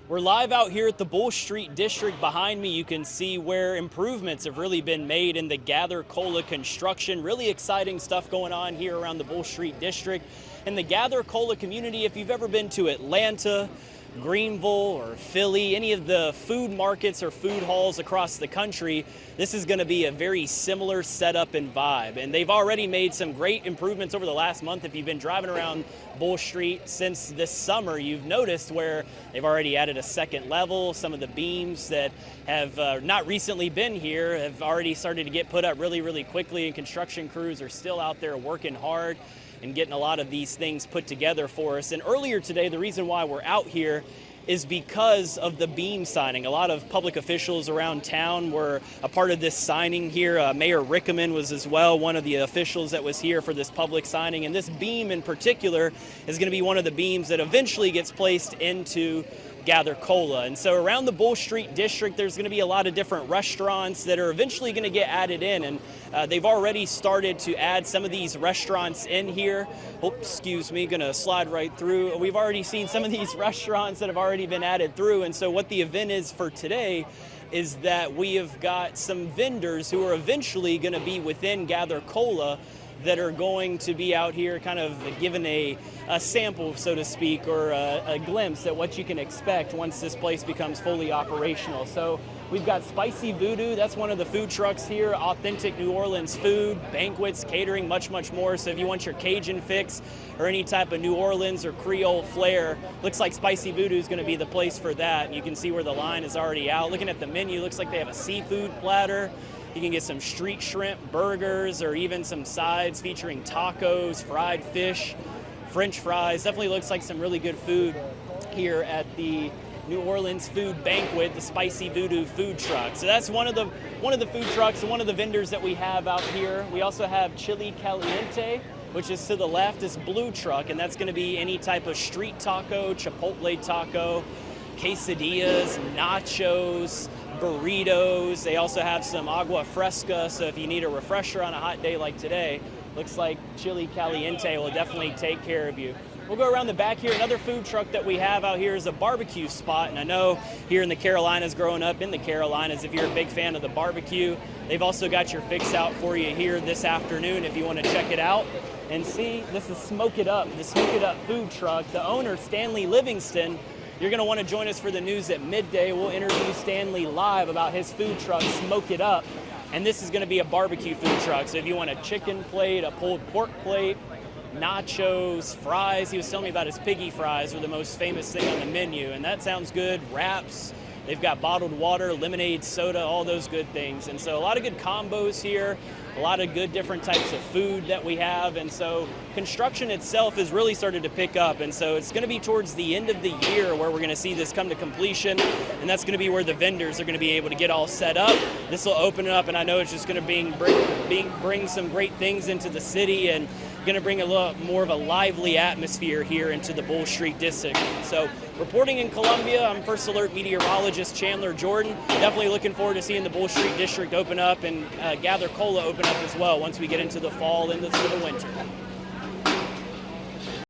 We're live out here at the Bull Street District. Behind me, you can see where improvements have really been made in the Gather-Kola construction. Really exciting stuff going on here around the Bull Street District. In the Gather-Kola community, if you've ever been to Atlanta, Greenville, or Philly, any of the food markets or food halls across the country, this is going to be a very similar setup and vibe. And they've already made some great improvements over the last month. If you've been driving around Bull Street since this summer, you've noticed where they've already added a second level. Some of the beams that have not recently been here have already started to get put up really quickly, and construction crews are still out there working hard and getting a lot of these things put together for us. And earlier today, the reason why we're out here is because of the beam signing. A lot of public officials around town were a part of this signing here. Mayor Rickaman was as well one of the officials that was here for this public signing. And this beam in particular is going to be one of the beams that eventually gets placed into Gather-Kola. And so around the Bull Street District, there's going to be a lot of different restaurants that are eventually going to get added in. And they've already started to add some of these restaurants in here. Oops, excuse me, going to slide right through. We've already seen some of these restaurants that have already been added through. And so what the event is for today is that we have got some vendors who are eventually going to be within Gather-Kola that are going to be out here kind of given a sample, so to speak, or a glimpse at what you can expect once this place becomes fully operational. So we've got Spicy Voodoo. That's one of the food trucks here. Authentic New Orleans food, banquets, catering, much more. So if you want your Cajun fix or any type of New Orleans or Creole flair, looks like Spicy Voodoo is going to be the place for that. You can see where the line is already out. Looking at the menu, looks like they have a seafood platter. You can get some street shrimp burgers or even some sides featuring tacos, fried fish, French fries. Definitely looks like some really good food here at the New Orleans Food Banquet, the Spicy Voodoo food truck. So that's one of the food trucks and one of the vendors that we have out here. We also have Chili Caliente, which is to the left, this blue truck, and that's going to be any type of street taco, chipotle taco, quesadillas, nachos, burritos. They also have some agua fresca, so if you need a refresher on a hot day like today, looks like Chili Caliente will definitely take care of you. We'll go around the back here. Another food truck that we have out here is a barbecue spot, and I know here in the Carolinas, growing up in the Carolinas, if you're a big fan of the barbecue, they've also got your fix out for you here this afternoon if you want to check it out and see. This is Smoke It Up, the Smoke It Up food truck. The owner, Stanley Livingston, you're going to want to join us for the news at midday. We'll interview Stanley live about his food truck, Smoke It Up. And this is going to be a barbecue food truck. So if you want a chicken plate, a pulled pork plate, nachos, fries. He was telling me about his piggy fries are the most famous thing on the menu. And that sounds good. Wraps. They've got bottled water, lemonade, soda, all those good things. And so a lot of good combos here, a lot of good different types of food that we have. And so construction itself has really started to pick up. And so it's going to be towards the end of the year where we're going to see this come to completion. And that's going to be where the vendors are going to be able to get all set up. This will open it up, and I know it's just going to bring some great things into the city and going to bring a lot more of a lively atmosphere here into the Bull Street District. So reporting in Columbia, I'm First Alert meteorologist Chandler Jordan. Definitely looking forward to seeing the Bull Street District open up and Gather-Kola open up as well once we get into the fall and into the winter.